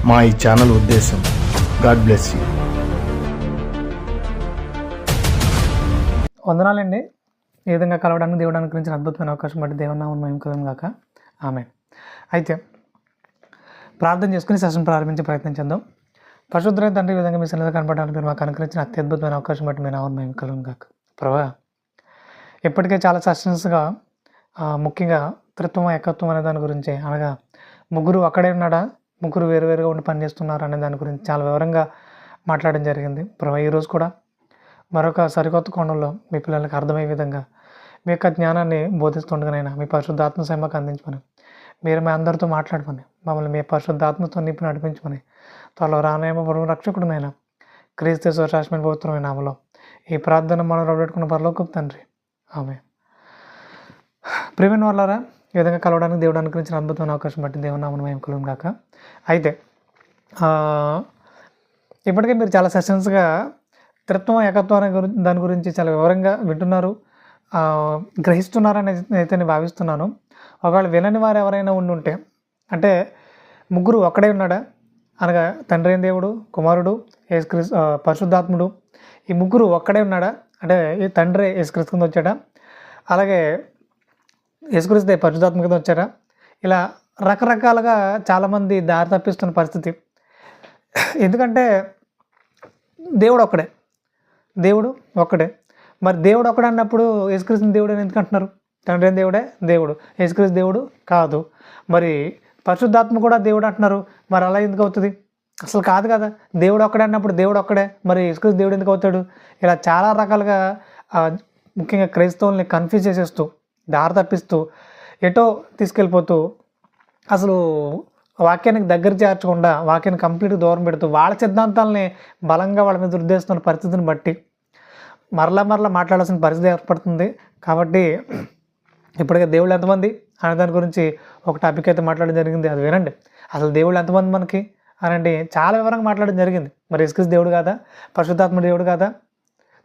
మా ఈ ఛానల్ ఉద్దేశం. God bless you. వందనాలండి. ఈ విధంగా కలవడానికి దేవుడు అనుగ్రహించిన అద్భుతమైన అవకాశం బట్టి దేవునామం మహిమ కలుగును గాక. ఆమేన్. అయితే ప్రార్థన చేసుకుని సెషన్ ప్రారంభించే ప్రయత్నం చేద్దాం. పరిశుద్ధమైన తండ్రి, ఈ విధంగా మీ సన్నిధిలో కనపడడానికి మీరు మాకు అనుగ్రహించిన అత్యద్భుతమైన అవకాశం బట్టి మీ నామం మహిమ కలుగును గాక. ప్రభువా, ఇప్పటికే చాలా సెషన్స్గా ముఖ్యంగా త్రిత్వం ఏకత్వం అనే దాని గురించి, అనగా ముగ్గురు అక్కడే ఉన్నాడా, ముగ్గురు వేరువేరుగా ఉండి పనిచేస్తున్నారు అనే దాని గురించి చాలా వివరంగా మాట్లాడడం జరిగింది. ప్రభు, ఈరోజు కూడా మరొక సరికొత్త కోణంలో మీ పిల్లలకు అర్థమయ్యే విధంగా మీ యొక్క జ్ఞానాన్ని బోధిస్తుండగానైనా మీ పరిశుద్ధాత్మ సైమకు అందించమని, మీరు మీ అందరితో మాట్లాడమని, మమ్మల్ని మీ పరిశుద్ధాత్మతో నింపి నడిపించమని, త్వరలో రానేమ పరమ రక్షకుడునైనా క్రీస్తు శాశ్వతమైన పవిత్రమైన నామములో ఈ ప్రార్థన మనం రాబట్టుకున్న పరలోకపు తండ్రి. ఆమె. ప్రియమైన వాళ్ళారా, ఈ విధంగా కలవడానికి దేవుడు అనుగ్రహించిన అద్భుతమైన అవకాశం బట్టి దేవుని నామమున మహిమ కలుగును గాక. అయితే ఇప్పటికే మీరు చాలా సెషన్స్గా త్రిత్వం ఏకత్వం అనే దాని గురించి చాలా వివరంగా వింటున్నారు, గ్రహిస్తున్నారని అయితే నేను భావిస్తున్నాను. ఒకవేళ వినని వారు ఎవరైనా ఉండుంటే, అంటే ముగ్గురు ఒక్కడే ఉన్నాడా, అనగా తండ్రి అయిన దేవుడు, కుమారుడు, యేసుక్రీస్తు, పరిశుద్ధాత్ముడు, ఈ ముగ్గురు ఒక్కడే ఉన్నాడా, అంటే ఈ తండ్రి యేసుక్రీస్తు కింద వచ్చాడా, అలాగే యేసుక్రీస్తు పరిశుద్ధాత్మ కింద వచ్చారా, ఇలా రకరకాలుగా చాలామంది దారి తప్పిస్తున్న పరిస్థితి. ఎందుకంటే దేవుడు ఒక్కడే, దేవుడు ఒక్కడే. మరి దేవుడు ఒక్కడే అన్నప్పుడు యేసుక్రీస్తు దేవుడు అని ఎందుకు అంటున్నారు? తండ్రి అయిన దేవుడే దేవుడు, యేసుక్రీస్తు దేవుడు కాదు. మరి పరిశుద్ధాత్మ కూడా దేవుడు అంటున్నారు, మరి అలా ఎందుకు అవుతుంది? అసలు కాదు కదా. దేవుడు ఒక్కడే అన్నప్పుడు దేవుడు ఒక్కడే, మరి యేసుక్రీస్తు దేవుడు ఎందుకు అవుతాడు? ఇలా చాలా రకాలుగా ముఖ్యంగా క్రైస్తవుల్ని కన్ఫ్యూజ్ చేసేస్తూ, దారి తప్పిస్తూ, ఎటో తీసుకెళ్ళిపోతూ, అసలు వాక్యానికి దగ్గర చేర్చకుండా వాక్యాన్ని కంప్లీట్గా దూరం పెడుతూ వాళ్ళ సిద్ధాంతాలని బలంగా వాళ్ళ మీద రుద్దేస్తున్న పరిస్థితిని బట్టి మరలా మాట్లాడాల్సిన పరిస్థితి ఏర్పడుతుంది. కాబట్టి ఇప్పటికే దేవుళ్ళు ఎంతమంది అనే దాని గురించి ఒక టాపిక్ అయితే మాట్లాడడం జరిగింది, అది వినండి. అసలు దేవుళ్ళు ఎంతమంది మనకి అనండి చాలా వివరంగా మాట్లాడడం జరిగింది. మరి యేసుక్రీస్తు దేవుడు కాదా, పరిశుద్ధాత్మ దేవుడు కాదా,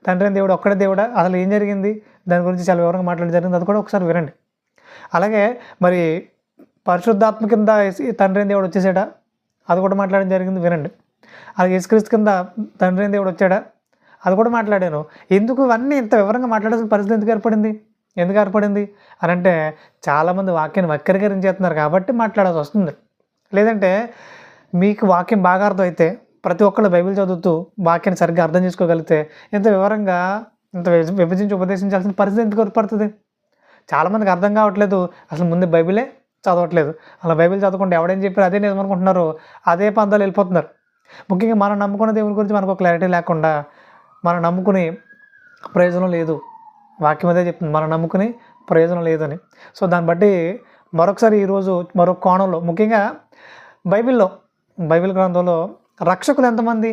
తండ్రి అయిన దేవుడు ఒక్కడే దేవుడా, అసలు ఏం జరిగింది దాని గురించి చాలా వివరంగా మాట్లాడడం జరిగింది, అది కూడా ఒకసారి వినండి. అలాగే మరి పరిశుద్ధాత్మ కింద తండ్రి అయిన దేవుడు వచ్చేసాడా, అది కూడా మాట్లాడడం జరిగింది, వినండి. అలాగే యేసుక్రీస్తు కింద తండ్రి అయిన దేవుడు వచ్చాడా, అది కూడా మాట్లాడాను. ఎందుకు ఇవన్నీ ఇంత వివరంగా మాట్లాడాల్సిన పరిస్థితి ఎందుకు ఏర్పడింది అని అంటే, చాలామంది వాక్యాన్ని వక్రీకరించేస్తున్నారు కాబట్టి మాట్లాడాల్సి వస్తుంది. లేదంటే మీకు వాక్యం బాగా అర్థమైతే, ప్రతి ఒక్కళ్ళు బైబిల్ చదువుతూ వాక్యాన్ని సరిగ్గా అర్థం చేసుకోగలిగితే ఇంత వివరంగా ఇంత విభజించి ఉపదేశించాల్సిన పరిస్థితి ఎందుకు ఏర్పడుతుంది? చాలామందికి అర్థం కావట్లేదు, అసలు ముందు బైబిలే చదవట్లేదు. అలా బైబిల్ చదవకుండా ఎవడేం చెప్పారు అదే నిజం అనుకుంటున్నారు, అదే పందాలు వెళ్ళిపోతున్నారు. ముఖ్యంగా మనం నమ్ముకున్న దేవుని గురించి మనకు క్లారిటీ లేకుండా మనం నమ్ముకుని ప్రయోజనం లేదు, వాక్యం అదే చెప్తుంది, మనం నమ్ముకుని ప్రయోజనం లేదని. సో దాన్ని బట్టి మరొకసారి ఈరోజు మరొక కోణంలో, ముఖ్యంగా బైబిల్ గ్రంథంలో రక్షకులు ఎంతమంది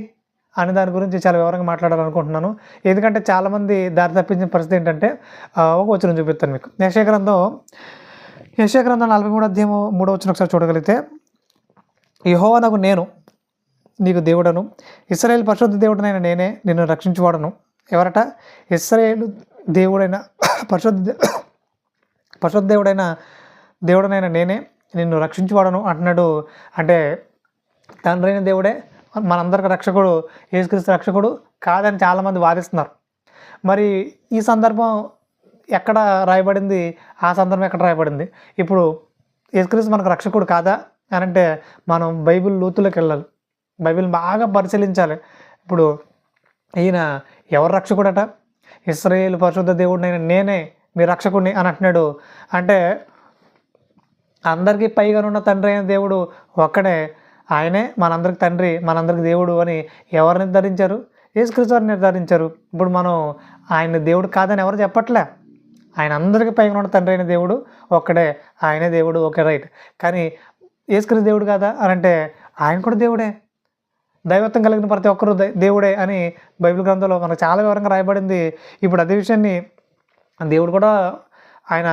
అనే దాని గురించి చాలా వివరంగా మాట్లాడాలనుకుంటున్నాను. ఎందుకంటే చాలామంది దారి తప్పించిన పరిస్థితి ఏంటంటే, ఒక వచనం చూపిస్తాను మీకు. యెషయా గ్రంథం 43వ అధ్యాయం 3వ వచనం ఒకసారి చూడగలిగితే, యెహోవానగు నేను నీకు దేవుడను, ఇశ్రాయేలు పరిశుద్ధ దేవుడనైన నేనే నిన్ను రక్షించువాడను. ఎవరట? ఇశ్రాయేలు దేవుడైన పరిశుద్ధ దేవుడనైన నేనే నిన్ను రక్షించువాడను అంటున్నాడు. అంటే తండ్రి అయిన దేవుడే మనందరికి రక్షకుడు, యేసుక్రీస్తు రక్షకుడు కాదని చాలామంది వాదిస్తున్నారు. మరి ఈ సందర్భం ఎక్కడ రాయబడింది, ఆ సందర్భం ఎక్కడ రాయబడింది? ఇప్పుడు యేసుక్రీస్తు మనకు రక్షకుడు కాదా అని అంటే మనం బైబిల్ లోతులోకి వెళ్ళాలి, బైబిల్ బాగా పరిశీలించాలి. ఇప్పుడు ఈయన ఎవరు రక్షకుడట? ఇశ్రాయేలు పరిశుద్ధ దేవుడినైనా నేనే మీ రక్షకుడిని అని అంటున్నాడు. అంటే అందరికీ పైగానున్న తండ్రి అయిన దేవుడు ఒక్కడే, ఆయనే మనందరికి తండ్రి, మనందరికి దేవుడు అని ఎవరు నిర్ధారించారు? యేసుక్రీస్తు వారు నిర్ధారించారు. ఇప్పుడు మనం ఆయన దేవుడు కాదని ఎవరు చెప్పట్లే, ఆయన అందరికీ పైగా ఉన్న తండ్రి అయిన దేవుడు ఒక్కడే, ఆయనే దేవుడు, ఓకే రైట్. కానీ యేసుక్రీస్తు దేవుడు కాదా అని అంటే ఆయన కూడా దేవుడే, దైవత్వం కలిగిన ప్రతి ఒక్కరూ దేవుడే అని బైబిల్ గ్రంథంలో మనకు చాలా వివరంగా రాయబడింది. ఇప్పుడు అదే విషయాన్ని దేవుడు కూడా ఆయన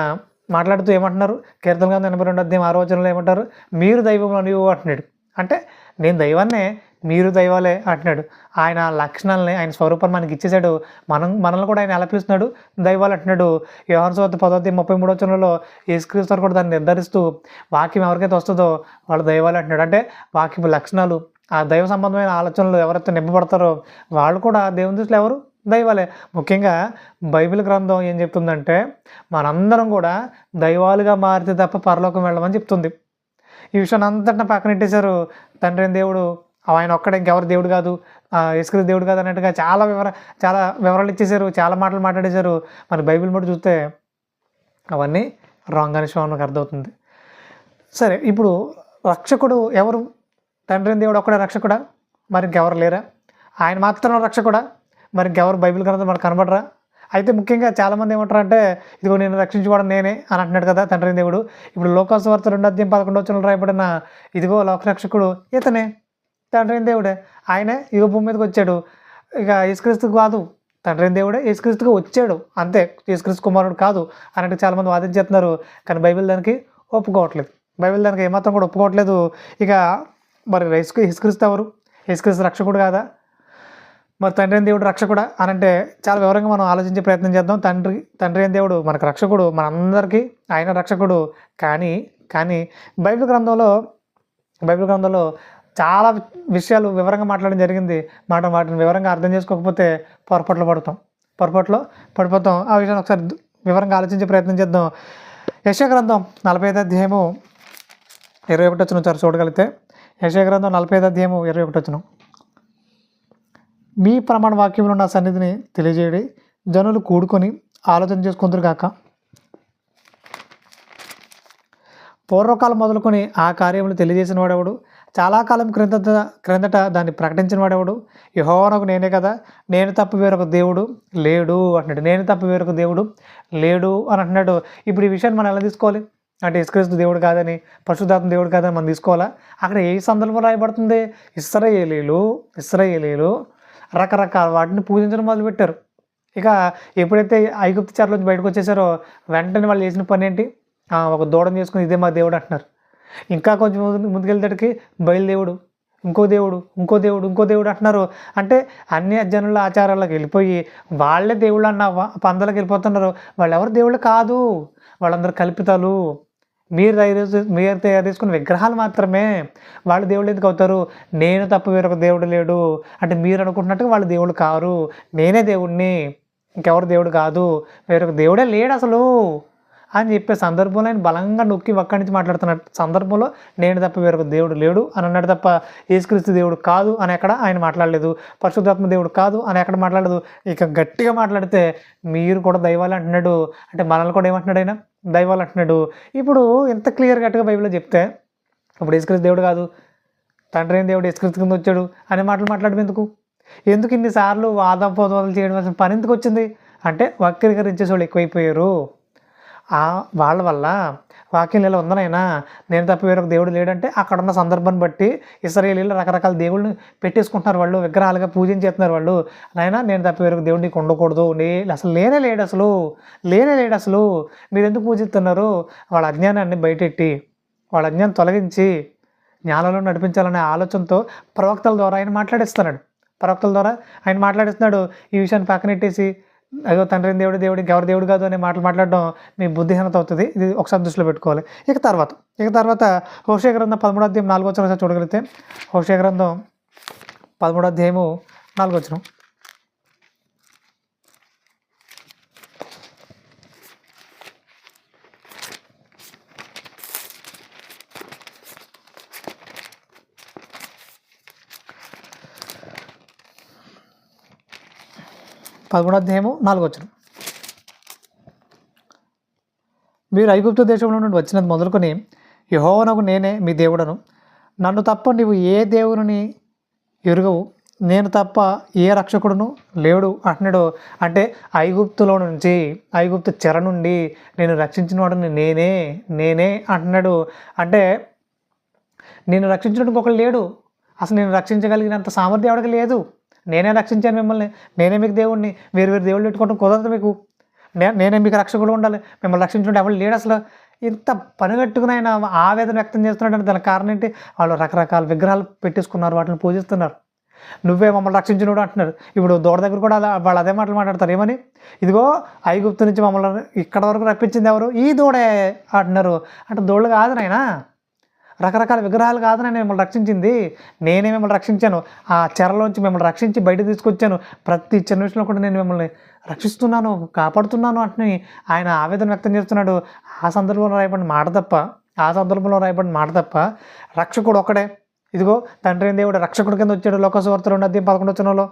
మాట్లాడుతూ ఏమంటున్నారు? కీర్తన గ్రంథం 82వ అధ్యాయం 6వ వచనంలో ఏమంటారు? మీరు దైవంలో నీవు అంటున్నాడు. అంటే నేను దైవాన్నే, మీరు దైవాలే అంటున్నాడు. ఆయన లక్షణాలని, ఆయన స్వరూపాన్ని మనకి ఇచ్చేసాడు. మనల్ని కూడా ఆయన ఎలా పిలుస్తున్నాడు? దైవాలు అంటున్నాడు. యోహాను సువార్త 10:33 యేసుక్రీస్తు వారు కూడా దాన్ని నిర్ధారిస్తూ వాక్యం ఎవరికైతే వస్తుందో వాళ్ళు దైవాలు అంటున్నాడు. అంటే వాక్యపు లక్షణాలు, ఆ దైవ సంబంధమైన ఆలోచనలు ఎవరైతే నింపబడతారో వాళ్ళు కూడా దేవుని దృష్టిలో ఎవరు? దైవాలే. ముఖ్యంగా బైబిల్ గ్రంథం ఏం చెప్తుందంటే మనందరం కూడా దైవాలుగా మారితే తప్ప పరలోకం వెళ్ళమని చెప్తుంది. ఈ విషయాన్ని అంతటిని పక్కన పెట్టేశారు. తండ్రి అయిన దేవుడు ఆయన ఒక్కడే, ఇంకెవరు దేవుడు కాదు, యేసుక్రీస్తు దేవుడు కాదు అన్నట్టుగా చాలా వివరాలు ఇచ్చేశారు, చాలా మాటలు మాట్లాడేశారు. మన బైబిల్ బట్టి చూస్తే అవన్నీ రాంగ్ అనే విషయం మనకు అర్థమవుతుంది. సరే, ఇప్పుడు రక్షకుడు ఎవరు? తండ్రి అయిన దేవుడు ఒక్కడే రక్షకుడా? మరి ఇంకెవరు లేరా? ఆయన మాత్రం రక్షకుడా? మరి ఇంకెవరు బైబిల్ గ్రంథం మనకు కనబడరా? అయితే ముఖ్యంగా చాలామంది ఏమంటారు అంటే ఇదిగో నేను రక్షించుకోవడం నేనే అని అంటున్నాడు కదా తండ్రి దేవుడు. ఇప్పుడు లోకాసు వార్త 2:11 రాయబడిన ఇదిగో లోకరక్షకుడు ఇతనే, తండ్రి దేవుడే. ఆయనే ఇదిగో భూమి మీదకి వచ్చాడు. ఇక యేసుక్రీస్తు కాదు, తండ్రి దేవుడే యేసుక్రీస్తుగా వచ్చాడు అంతే, యేసుక్రీస్తు కుమారుడు కాదు అన్నట్టు చాలామంది వాదించేస్తున్నారు. కానీ బైబిల్ దానికి ఒప్పుకోవట్లేదు. బైబిల్ దానికి ఏమాత్రం కూడా ఒప్పుకోవట్లేదు. ఇక మరి యేసుక్రీస్తు ఎవరు? యేసుక్రీస్తు రక్షకుడు కాదా? మరి తండ్రి అయిన దేవుడు రక్షకుడా అని అంటే చాలా వివరంగా మనం ఆలోచించే ప్రయత్నం చేద్దాం. తండ్రి అయిన దేవుడు మనకు రక్షకుడు, మనందరికీ ఆయన రక్షకుడు. కానీ బైబిల్ గ్రంథంలో చాలా విషయాలు వివరంగా మాట్లాడడం జరిగింది. వాటిని వివరంగా అర్థం చేసుకోకపోతే పొరపాట్లో పడిపోతాం. ఆ విషయాన్ని ఒకసారి వివరంగా ఆలోచించే ప్రయత్నం చేద్దాం. యెషయా గ్రంథం 45:21 చూడగలిగితే యెషయా గ్రంథం 45:21 మీ ప్రమాణ వాక్యంలో నా సన్నిధిని తెలియజేయడి, జనులు కూడుకొని ఆలోచన చేసుకుందరు కాక. పూర్వకాలం మొదలుకొని ఆ కార్యములు తెలియజేసిన వాడెవడు? చాలా కాలం క్రిందట దాన్ని ప్రకటించిన వాడెవడు? యెహోవానకు నేనే కదా, నేను తప్ప వేరొక దేవుడు లేడు అంటున్నాడు. నేను తప్ప వేరొక దేవుడు లేడు అని అంటున్నాడు. ఇప్పుడు ఈ విషయాన్ని మనం ఎలా తీసుకోవాలి? అంటే యేసుక్రీస్తు దేవుడు కాదని, పరిశుద్ధాత్మ దేవుడు కాదని మనం తీసుకోవాలా? అక్కడ ఏ సందర్భం రాయబడుతుంది? ఇశ్రాయేలీలు రకరకాల వాటిని పూజించడం మొదలుపెట్టారు. ఇక ఎప్పుడైతే ఐగుప్తు చెరలోంచి బయటకు వచ్చేసారో వెంటనే వాళ్ళు చేసిన పని ఏంటి? ఒక దూడను చేసుకుని ఇదే మా దేవుడు అంటున్నారు. ఇంకా కొంచెం ముందుకెళ్తాడికి బయలుదేవుడు, ఇంకో దేవుడు అంటున్నారు. అంటే అన్ని జనుల ఆచారాలకు వెళ్ళిపోయి వాళ్ళే దేవుళ్ళు అన్న పందలకు వెళ్ళిపోతున్నారు. వాళ్ళు ఎవరు దేవుళ్ళు కాదు, వాళ్ళందరూ కల్పితాలు. మీరు తయారు చేసుకున్న విగ్రహాలు మాత్రమే. వాళ్ళు దేవుళ్ళు ఎందుకు అవుతారు? నేను తప్ప వేరొక దేవుడు లేడు అంటే మీరు అనుకుంటున్నట్టుగా వాళ్ళు దేవుడు కారు, నేనే దేవుడిని, ఇంకెవరు దేవుడు కాదు, వేరొక దేవుడే లేడు అసలు అని చెప్పే సందర్భంలో ఆయన బలంగా నొక్కి ఒక్కడి నుంచి మాట్లాడుతున్న సందర్భంలో నేను తప్ప వేరొక దేవుడు లేడు అని అన్నాడు తప్ప యేసుక్రీస్తు దేవుడు కాదు అని ఎక్కడ ఆయన మాట్లాడలేదు. పరిశుద్ధాత్మ దేవుడు కాదు అని ఎక్కడ మాట్లాడలేదు. ఇక గట్టిగా మాట్లాడితే మీరు కూడా దైవాలు అంటున్నాడు. అంటే మనల్ని కూడా ఏమంటున్నాడు? ఆయన దైవాలు అంటున్నాడు. ఇప్పుడు ఇంత క్లియర్ కట్గా బైబిల్లో చెప్తే ఇప్పుడు యేసుక్రీస్తు దేవుడు కాదు, తండ్రి అయిన దేవుడు యేసుక్రీస్తు కింద వచ్చాడు అనే మాటలు మాట్లాడడం ఎందుకు ఇన్నిసార్లు వాదోపవాదాలు చేయడం పని ఎందుకు వచ్చింది? అంటే వక్రీకరించేసి వాళ్ళు ఎక్కువైపోయారు. వాళ్ళ వల్ల వాక్యం ఇలా ఉందనైనా నేను తప్ప వేరొక దేవుడు లేడంటే అక్కడ ఉన్న సందర్భాన్ని బట్టి ఇశ్రాయేలీలు రకరకాల దేవుళ్ళని పెట్టేసుకుంటున్నారు. వాళ్ళు విగ్రహాలుగా పూజించేస్తున్నారు. వాళ్ళు నాయనా నేను తప్ప వేరొక దేవుడు నీకు ఉండకూడదు, అసలు లేనే లేడు అసలు మీరు ఎందుకు పూజిస్తున్నారు? వాళ్ళ అజ్ఞానాన్ని బయటెట్టి వాళ్ళ అజ్ఞానం తొలగించి జ్ఞానంలో నడిపించాలనే ఆలోచనతో ప్రవక్తల ద్వారా ఆయన మాట్లాడిస్తున్నాడు. ఈ విషయాన్ని పక్కనెట్టేసి అయ్యో తండ్రి దేవుడు ఇంకెవరు దేవుడు కాదు అనే మాటలు మాట్లాడడం మీ బుద్ధిహీనత అవుతుంది. ఇది ఒకసారి దృష్టిలో పెట్టుకోవాలి. ఇక తర్వాత హోషేయ గ్రంథం 13:4 చూడగలిగితే హోషేయ గ్రంథం 13:4 13:4 మీరు ఐగుప్తు దేశంలో నుండి వచ్చినది మొదలుకొని యెహోవానకు నేనే మీ దేవుడను, నన్ను తప్ప నీవు ఏ దేవుని ఎరుగవు, నేను తప్ప ఏ రక్షకుడును లేడు అంటున్నాడు. అంటే ఐగుప్తు చెర నుండి నేను రక్షించిన వాడిని నేనే అంటున్నాడు. అంటే నేను రక్షించడానికి ఒకరు లేడు, అసలు నేను రక్షించగలిగినంత సామర్థ్యం ఎవరికి లేదు. నేనే రక్షించాను మిమ్మల్ని, నేనే మీకు దేవుడిని. వేరు దేవుళ్ళు పెట్టుకోవడం కుదరదు మీకు. నేనే మీకు రక్షకుడు ఉండాలి, మిమ్మల్ని రక్షించుకుంటే ఎవరు లేడు అసలు. ఇంత పనిగట్టుకుని ఆయన ఆవేదన వ్యక్తం చేస్తున్నాడంటే దానికి కారణం ఏంటి? వాళ్ళు రకరకాల విగ్రహాలు పెట్టేసుకున్నారు, వాటిని పూజిస్తున్నారు. నువ్వే మమ్మల్ని రక్షించినోడు అంటున్నారు. ఇప్పుడు దూడ దగ్గర కూడా వాళ్ళు అదే మాటలు మాట్లాడతారు. ఏమని? ఇదిగో ఐగుప్తు నుంచి మమ్మల్ని ఇక్కడ వరకు రప్పించింది ఎవరు? ఈ దూడే అంటున్నారు. అంటే దూడలు కాదు నాయనా, రకరకాల విగ్రహాలు కాదు నేను మిమ్మల్ని రక్షించింది, నేనే మిమ్మల్ని రక్షించాను. ఆ చెరలోంచి మిమ్మల్ని రక్షించి బయటకు తీసుకొచ్చాను. ప్రతి చిన్న విషయంలో కూడా నేను మిమ్మల్ని రక్షిస్తున్నాను, కాపాడుతున్నాను అంటుని ఆయన ఆవేదన వ్యక్తం చేస్తున్నాడు. ఆ సందర్భంలో రాయబడిన మాట తప్ప రక్షకుడు ఒక్కడే. ఇదిగో తండ్రి అయిన దేవుడు రక్షకుడి కింద వచ్చాడు. లోకసువార్త 2:11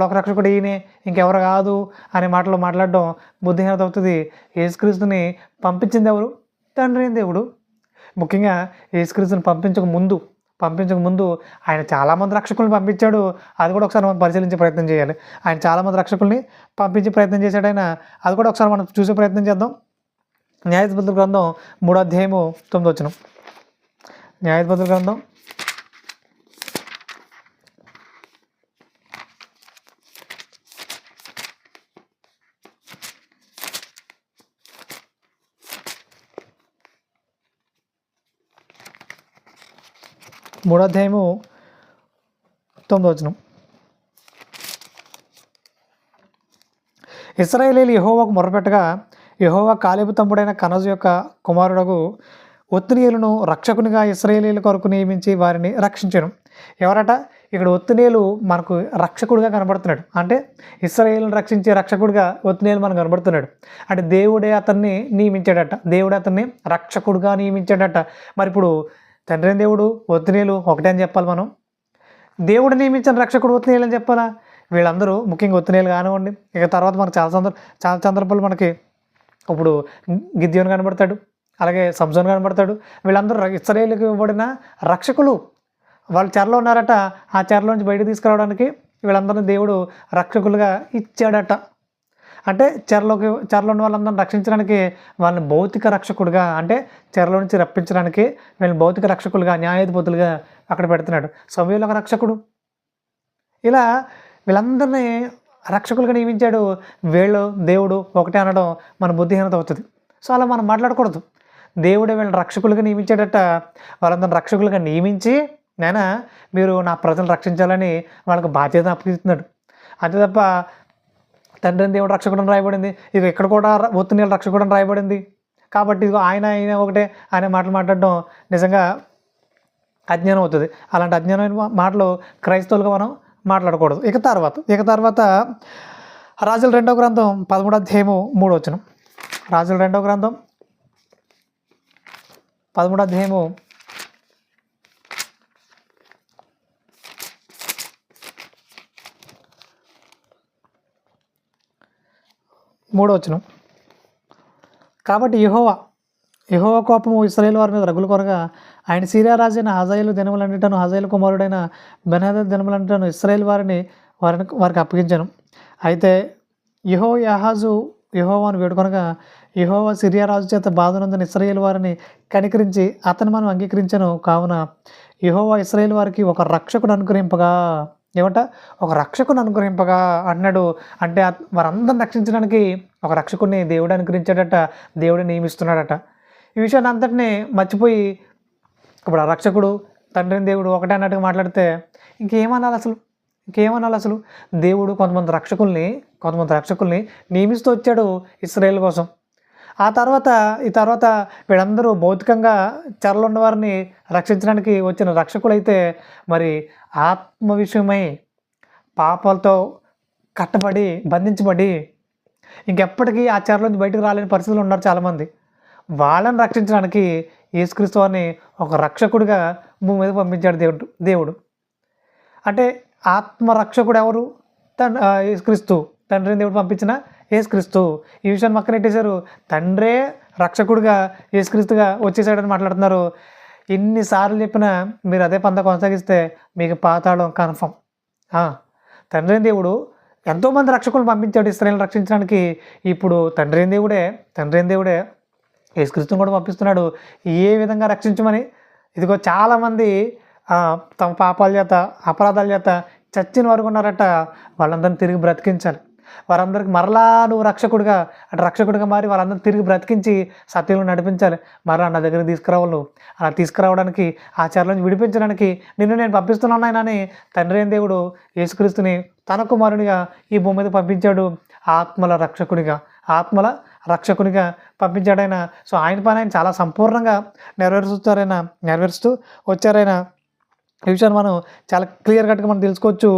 లోకరక్షకుడు ఈయనే, ఇంకెవరు కాదు అనే మాటలు మాట్లాడడం బుద్ధిహీనత అవుతుంది. యేసుక్రీస్తుని పంపించింది ఎవరు? తండ్రి అయిన దేవుడు. ముఖ్యంగా యేసుక్రీస్తుని పంపించక ముందు ఆయన చాలామంది రక్షకుల్ని పంపించాడు. అది కూడా ఒకసారి మనం పరిశీలించే ప్రయత్నం చేయాలి. ఆయన చాలామంది రక్షకుల్ని పంపించే ప్రయత్నం చేశాడు ఆయన. అది కూడా ఒకసారి మనం చూసే ప్రయత్నం చేద్దాం. న్యాయాధిపతుల గ్రంథం 3:9. న్యాయాధిపతుల గ్రంథం 3:9. ఇశ్రాయేలీయులు యెహోవాకు మొర్రపెట్టగా యెహోవా కాలేబు తమ్ముడైన కనజు యొక్క కుమారుడగు ఒత్నియేలును రక్షకునిగా ఇశ్రాయేలీయుల కొరకు నియమించి వారిని రక్షించాను. ఎవరట? ఇక్కడ ఒత్నియేలు మనకు రక్షకుడిగా కనబడుతున్నాడు. అంటే ఇశ్రాయేలును రక్షించే రక్షకుడిగా ఒత్నియేలు మనకు కనబడుతున్నాడు. అంటే దేవుడే అతన్ని నియమించాడట, దేవుడే అతన్ని రక్షకుడిగా నియమించాడట. మరి ఇప్పుడు తండ్రి అయిన దేవుడు ఒత్నియేలు ఒకటే అని చెప్పాలి మనం? దేవుడు నియమించిన రక్షకుడు ఒత్నియేలు అని చెప్పాలా? వీళ్ళందరూ ముఖ్యంగా ఒత్నియేలు కానివ్వండి, ఇక తర్వాత మనకు చాలా సందర్భాలు మనకి ఇప్పుడు గిద్యోను కనబడతాడు, అలాగే సంసోను కనబడతాడు. వీళ్ళందరూ ఇశ్రాయేలుకి ఇవ్వబడిన రక్షకులు. వాళ్ళు చెరలో ఉన్నారట, ఆ చెరలోంచి బయటకు తీసుకురావడానికి వీళ్ళందరినీ దేవుడు రక్షకులుగా ఇచ్చాడట. అంటే చెరలో ఉన్న వాళ్ళందరిని రక్షించడానికి వాళ్ళని భౌతిక రక్షకుడుగా, అంటే చెరలో నుంచి రప్పించడానికి వీళ్ళని భౌతిక రక్షకులుగా, న్యాయాధిపతులుగా అక్కడ పెడుతున్నాడు. సమూయేలు ఒక రక్షకుడు. ఇలా వీళ్ళందరినీ రక్షకులుగా నియమించాడు. వీళ్ళు దేవుడు ఒకటే అనడం మన బుద్ధిహీనత అవుతుంది. సో అలా మనం మాట్లాడకూడదు. దేవుడే వీళ్ళని రక్షకులుగా నియమించాడట. వాళ్ళందరిని రక్షకులుగా నియమించి నేనా మీరు నా ప్రజలను రక్షించాలని వాళ్ళకి బాధ్యత అప్పగిస్తున్నాడు. అంతే తప్ప తండ్రి అయిన దేవుడు రక్షకుడు అని రాయబడింది, ఇక ఇక్కడ కూడా ఒత్నియేలు రక్షకుడు అని రాయబడింది. కాబట్టి ఇదిగో ఆయన ఒకటే ఆయన మాటలు మాట్లాడడం నిజంగా అజ్ఞానం అవుతుంది. అలాంటి అజ్ఞానమైన మాటలు క్రైస్తవులుగా మనం మాట్లాడకూడదు. ఇక తర్వాత రాజుల 2వ గ్రంథం 13:3. రాజుల 2వ గ్రంథం 13:3. కాబట్టి యెహోవా కోపము ఇశ్రాయేలు వారి మీద రగులు కొనగా ఆయన సిరియా రాజైన హజాయేలు దినములన్నిటను హజాయేలు కుమారుడైన బెన్హదద్ దినములన్నిటను ఇశ్రాయేలు వారికి అప్పగించాను. అయితే యెహోయాహాజు యెహోవాను వేడుకొనగా యెహోవా సిరియా రాజు చేత బాధనందున ఇశ్రాయేలు వారిని కనికరించి అతను మనం అంగీకరించను. కావున యెహోవా ఇశ్రాయేలు వారికి ఒక రక్షకుడు అనుగ్రహింపగా, ఒక రక్షకుని అనుగ్రహింపగా అన్నాడు. అంటే వారందరిని రక్షించడానికి ఒక రక్షకుడిని దేవుడు అనుగ్రహించాడట, దేవుడు నియమిస్తున్నాడట. ఈ విషయాన్ని అంతటినీ మర్చిపోయి ఇప్పుడు ఆ రక్షకుడు తండ్రి అయిన దేవుడు ఒకటే అన్నట్టుగా మాట్లాడితే ఇంకేమనాలి అసలు? దేవుడు కొంతమంది రక్షకుల్ని నియమిస్తూ వచ్చాడు ఇశ్రాయేల్ కోసం. ఈ తర్వాత వీళ్ళందరూ భౌతికంగా చెరలో ఉన్న వారిని రక్షించడానికి వచ్చిన రక్షకులైతే మరి ఆత్మ విషయమై పాపాలతో కట్టబడి బంధించబడి ఇంకెప్పటికీ ఆ చెరలోంచి బయటకు రాలేని పరిస్థితులు ఉన్నారు చాలామంది. వాళ్ళని రక్షించడానికి యేసుక్రీస్తు వారిని ఒక రక్షకుడిగా భూమి మీద పంపించాడు దేవుడు. అంటే ఆత్మరక్షకుడు ఎవరు? యేసుక్రీస్తు. తండ్రిని దేవుడు పంపించిన యేసుక్రీస్తు. ఈ విషయాన్ని పక్కనెట్టేశారు. తండ్రే రక్షకుడిగా యేసుక్రీస్తుగా వచ్చేసాడని మాట్లాడుతున్నారు. ఎన్నిసార్లు చెప్పినా మీరు అదే పంత కొనసాగిస్తే మీకు పాతాళం కన్ఫర్మ్. తండ్రి దేవుడు ఎంతోమంది రక్షకులను పంపించాడు ఇశ్రాయేలును రక్షించడానికి. ఇప్పుడు తండ్రి అయిన దేవుడే యేసుక్రీస్తుని కూడా పంపిస్తున్నాడు ఏ విధంగా రక్షించమని. ఇదిగో చాలామంది తమ పాపాల చేత అపరాధాల చేత చచ్చిన వరకు ఉన్నారట. వాళ్ళందరినీ తిరిగి బ్రతికించాలి. వారందరికి మరలా నువ్వు రక్షకుడిగా మారి వాళ్ళందరూ తిరిగి బ్రతికించి సత్యంలో నడిపించాలి. మరలా నా దగ్గర తీసుకురావాలి. నువ్వు అలా తీసుకురావడానికి ఆ చెర నుంచి విడిపించడానికి నిన్ను నేను పంపిస్తున్నాను ఆయన అని తండ్రి అయిన దేవుడు యేసుక్రీస్తుని తన కుమారునిగా ఈ భూమి మీద పంపించాడు. ఆత్మల రక్షకునిగా పంపించాడు ఆయన. సో ఆయన పని ఆయన చాలా సంపూర్ణంగా నెరవేరుస్తూ వచ్చారైనా ఈ విషయాన్ని మనం చాలా క్లియర్ కట్గా మనం తెలుసుకోవచ్చు.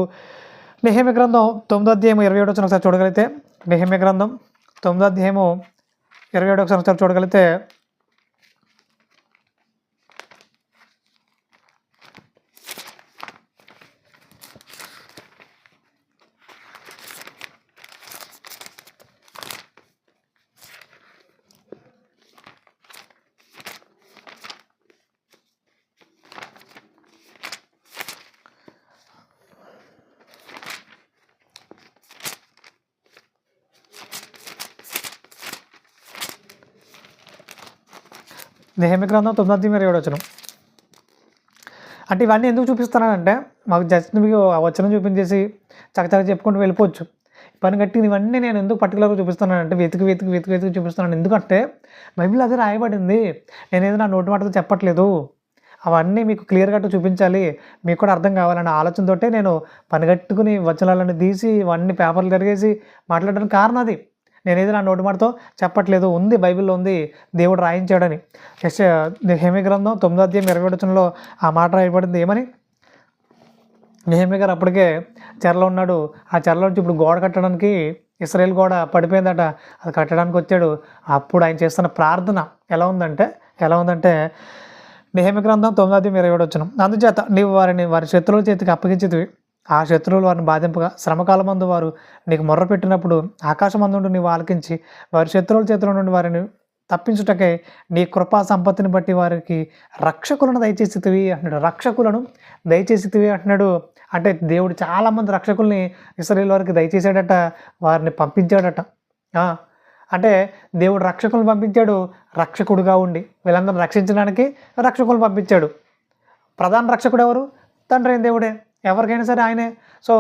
నెహెమ్యా గ్రంథం 9వ అధ్యాయం 27 వచనం ఒకసారి చూడగలిగితే, నెహెమ్యా గ్రంథం 9వ అధ్యాయం 27 ఒకసారి చూడగలిగితే, నెహెమ్యా గ్రంథం 9వ అధ్యాయం 27 వచనం. అంటే ఇవన్నీ ఎందుకు చూపిస్తున్నానంటే మాకు జస్ట్ మీకు ఆ వచనం చూపించేసి చకచక చెప్పుకుంటూ వెళ్ళిపోవచ్చు. పని కట్టి ఇవన్నీ నేను ఎందుకు పర్టికులర్గా చూపిస్తున్నానంటే వెతికి చూపిస్తున్నాను. ఎందుకంటే బైబిల్ అదే రాయబడింది. నేనేదో నా నోటి మాటతో చెప్పట్లేదు. అవన్నీ మీకు క్లియర్ కట్గా చూపించాలి, మీకు కూడా అర్థం కావాలన్న ఆలోచనతోటే నేను పనిగట్టుకుని వచనాలను తీసి ఇవన్నీ పేపర్లు తిరిగేసి మాట్లాడడానికి కారణం అది. నేనేది నా నోటి మాటతో చెప్పట్లేదు, ఉంది బైబిల్లో ఉంది, దేవుడు రాయించాడని. నెహెమ్యా గ్రంథం 9వ అధ్యాయం 27 వచనంలో ఆ మాట రాయబడింది. ఏమని? నెహెమ్యా గారు అప్పటికే చెరలో ఉన్నాడు. ఆ చెరలో నుంచి ఇప్పుడు గోడ కట్టడానికి, ఇశ్రాయేల్ గోడ పడిపోయిందట, అది కట్టడానికి వచ్చాడు. అప్పుడు ఆయన చేస్తున్న ప్రార్థన ఎలా ఉందంటే నెహెమ్యా గ్రంథం 9వ అధ్యాయం 27 వచనం. అందుచేత నీవు వారి శత్రువుల చేతికి అప్పగించితివి. ఆ శత్రువులు వారిని బాధింపగా శ్రమకాలమందు వారు నీకు మొర్ర పెట్టినప్పుడు ఆకాశమందుండి నీవు ఆలకించి వారి శత్రువుల చేతిలో నుండి వారిని తప్పించుటకై నీ కృపా సంపత్తిని బట్టి వారికి రక్షకులను దయచేసితివి అంటున్నాడు. అంటే దేవుడు చాలామంది రక్షకుల్ని ఇశ్రాయేలు వారికి దయచేసాడట, వారిని పంపించాడట. అంటే దేవుడు రక్షకులను పంపించాడు, రక్షకుడుగా ఉండి వీళ్ళందరిని రక్షించడానికి రక్షకులను పంపించాడు. ప్రధాన రక్షకుడు ఎవరు? తండ్రి అయిన దేవుడే, ఎవరికైనా సరే ఆయనే. సో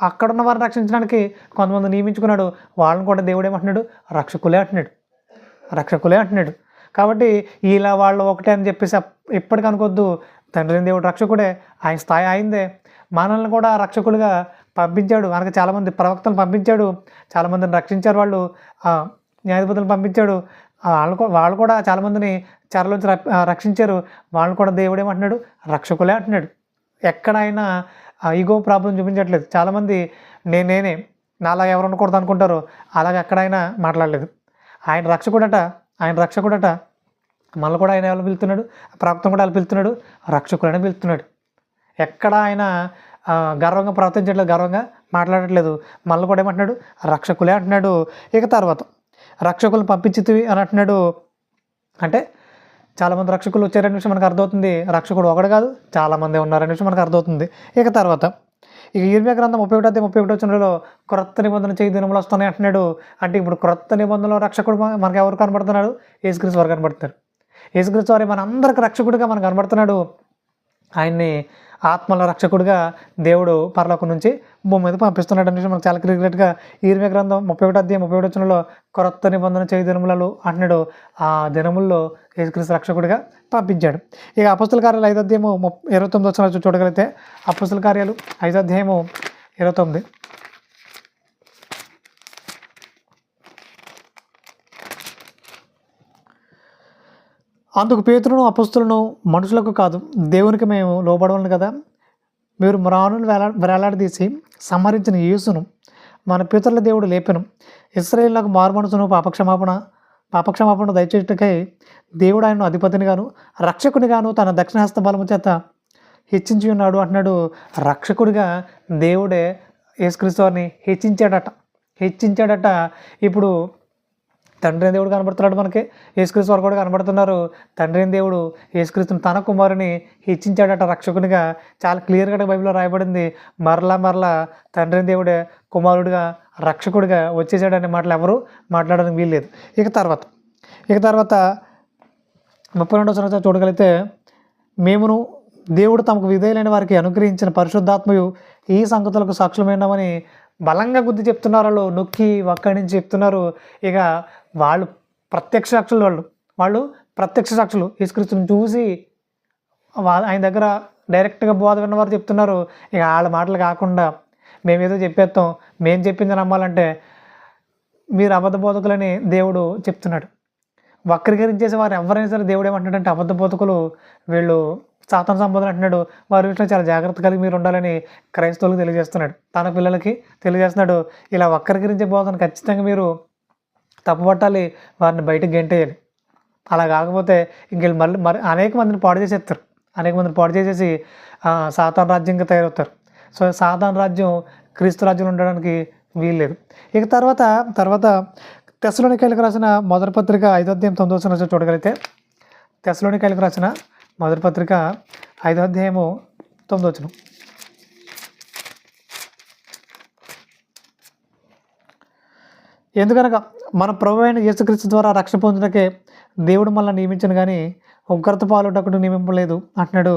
అక్కడున్న వారిని రక్షించడానికి కొంతమంది నియమించుకున్నాడు. వాళ్ళని కూడా దేవుడు ఏమంటున్నాడు? రక్షకులే అంటున్నాడు. కాబట్టి ఇలా వాళ్ళు ఒకటే అని చెప్పేసి ఇప్పటికీ అనుకోవద్దు. తండ్రి దేవుడు రక్షకుడే, ఆయన స్థాయి అయిందే. మనల్ని కూడా రక్షకులుగా పంపించాడు. కనుక చాలామంది ప్రవక్తలు పంపించాడు, చాలామందిని రక్షించారు. వాళ్ళు న్యాయాధిపతులు పంపించాడు. వాళ్ళు కూడా చాలామందిని చెరలోంచి రక్షించారు. వాళ్ళు కూడా దేవుడు ఏమంటున్నాడు? రక్షకులే అంటున్నాడు. ఎక్కడైనా ఈగో ప్రాబ్లం చూపించట్లేదు. చాలామంది నేనే నాలా ఎవరు ఉండకూడదు అనుకుంటారు. అలాగే ఎక్కడైనా మాట్లాడలేదు. ఆయన రక్షకుడట. మనల్ని కూడా ఆయన ఎవరు పిలుస్తున్నాడు? ప్రవక్తను కూడా వాళ్ళు పిలుస్తున్నాడు, రక్షకులని పిలుస్తున్నాడు. ఎక్కడ ఆయన గర్వంగా ప్రవర్తించట్లేదు, గర్వంగా మాట్లాడట్లేదు. మనల్ని కూడా ఏమంటున్నాడు? రక్షకులే అంటున్నాడు. ఇక తర్వాత రక్షకులను పంపించితివి అని అంటున్నాడు. అంటే చాలామంది రక్షకులు వచ్చారనే విషయం మనకు అర్థమవుతుంది. రక్షకుడు ఒకడు కాదు, చాలామంది ఉన్నారనే విషయం మనకు అర్థమవుతుంది. ఇక తర్వాత ఇర్మియా గ్రంథం 31 అధ్యాయం 31 వచనంలో క్రొత్త నిబంధన చేయి దినములు వస్తున్నాయి అంటున్నాడు. అంటే ఇప్పుడు క్రొత్త నిబంధనలో రక్షకుడు మనకు ఎవరు కనబడుతున్నాడు? యేసుక్రీస్తు వారు కనబడుతున్నారు. యేసుక్రీస్తు వారు మనందరికి రక్షకుడిగా మనకు కనబడుతున్నాడు. ఆయన్ని ఆత్మల రక్షకుడిగా దేవుడు పరలోకం నుంచి భూమి మీద పంపిస్తున్నాడు అనే విషయం మనకు చాలా క్లియర్గా ఇర్మియా గ్రంథం 31 అధ్యాయం 31 వచనంలో క్రొత్త నిబంధన చేయి దినములలో అంటున్నాడు. ఆ దినముల్లో యేసుక్రీస్తు రక్షకుడిగా పంపించాడు. ఇక అపొస్తల కార్యాలు 5వ అధ్యాయం 29 వచనాలు చూడగలిగితే, అపొస్తల కార్యాలు 5వ అధ్యాయం 29. అందుకు పేతురును అపొస్తలును మనుషులకు కాదు దేవునికి మేము లోబడవలను కదా, మీరు మ్రానులు వేలాడదీసి సంహరించిన యేసును మన పితరుల దేవుడు లేపెను. ఇశ్రాయేలులకు మారుమనసును పాపక్షమాపణ దయచేయుటకై దేవుడు ఆయనను అధిపతినిగాను రక్షకునిగాను తన దక్షిణహస్త బలము చేత హెచ్చించి ఉన్నాడు అంటున్నాడు. రక్షకుడిగా దేవుడే యేసుక్రీస్తు వారిని హెచ్చించాడట. ఇప్పుడు తండ్రి దేవుడు కనబడుతున్నాడు, మనకి యేసుక్రీస్తు వారు కూడా కనబడుతున్నారు. తండ్రి దేవుడు యేసుక్రీస్తుని తన కుమారుని హెచ్చించాడట రక్షకునిగా. చాలా క్లియర్గా బైబిల్లో రాయబడింది. మరలా తండ్రి దేవుడే కుమారుడిగా రక్షకుడిగా వచ్చేసాడనే మాటలు ఎవరు మాట్లాడడానికి వీల్లేదు. ఇక తర్వాత 32వ సంవత్సరం చూడగలిగితే, మేమును దేవుడు తమకు విధేయులైన వారికి అనుగ్రహించిన పరిశుద్ధాత్మయు ఈ సంగతులకు సాక్షులమైనామని బలంగా గుద్ది చెప్తున్నారు, వాళ్ళు నొక్కి ఒక్కడి నుంచి చెప్తున్నారు. ఇక వాళ్ళు ప్రత్యక్ష సాక్షులు, వాళ్ళు ప్రత్యక్ష సాక్షులు. యేసుక్రీస్తుని చూసి ఆయన దగ్గర డైరెక్ట్గా బోధ విన్నవారు చెప్తున్నారు. ఇక వాళ్ళ మాటలు కాకుండా మేమేదో చెప్పేస్తాం, మేము చెప్పింది నమ్మాలంటే మీరు అబద్ధ బోధకులని దేవుడు చెప్తున్నాడు. వక్రీకరించేసి వారు ఎవరైనా సరే దేవుడు ఏమంటున్నాడంటే అబద్ధ బోధకులు, వీళ్ళు సాతాను సంబోధన అంటున్నాడు. వారి విషయంలో చాలా జాగ్రత్త కలిగి మీరు ఉండాలని క్రైస్తవులకు తెలియజేస్తున్నాడు, తన పిల్లలకి తెలియజేస్తున్నాడు. ఇలా వక్రీకరించే బోధన ఖచ్చితంగా మీరు తప్పుపట్టాలి, వారిని బయటకు గెంటేయాలి. అలా కాకపోతే ఇంక మరి అనేక మందిని పాడు చేసేస్తారు, అనేక మందిని పాడు చేసేసి సాతాను రాజ్యంగా తయారవుతారు. సో సాతాను రాజ్యం క్రీస్తు రాజ్యంలో ఉండడానికి వీల్లేదు. ఇక తర్వాత తెస్సలోనికైలకు రాసిన మొదటి పత్రిక 5వ అధ్యాయం 9వ వచనం చూడగలిగితే, తెస్సలోనికైలకు రాసిన మొదటి పత్రిక 5వ అధ్యాయము 9వ వచనం. ఎందుకనగా మన ప్రభువైన అయిన యేసుక్రీస్తు ద్వారా రక్షణ పొందుటకే దేవుడు మనల్ని నియమించను కానీ ఉగ్రత పాలుటకుడు నియమింపలేదు అంటున్నాడు.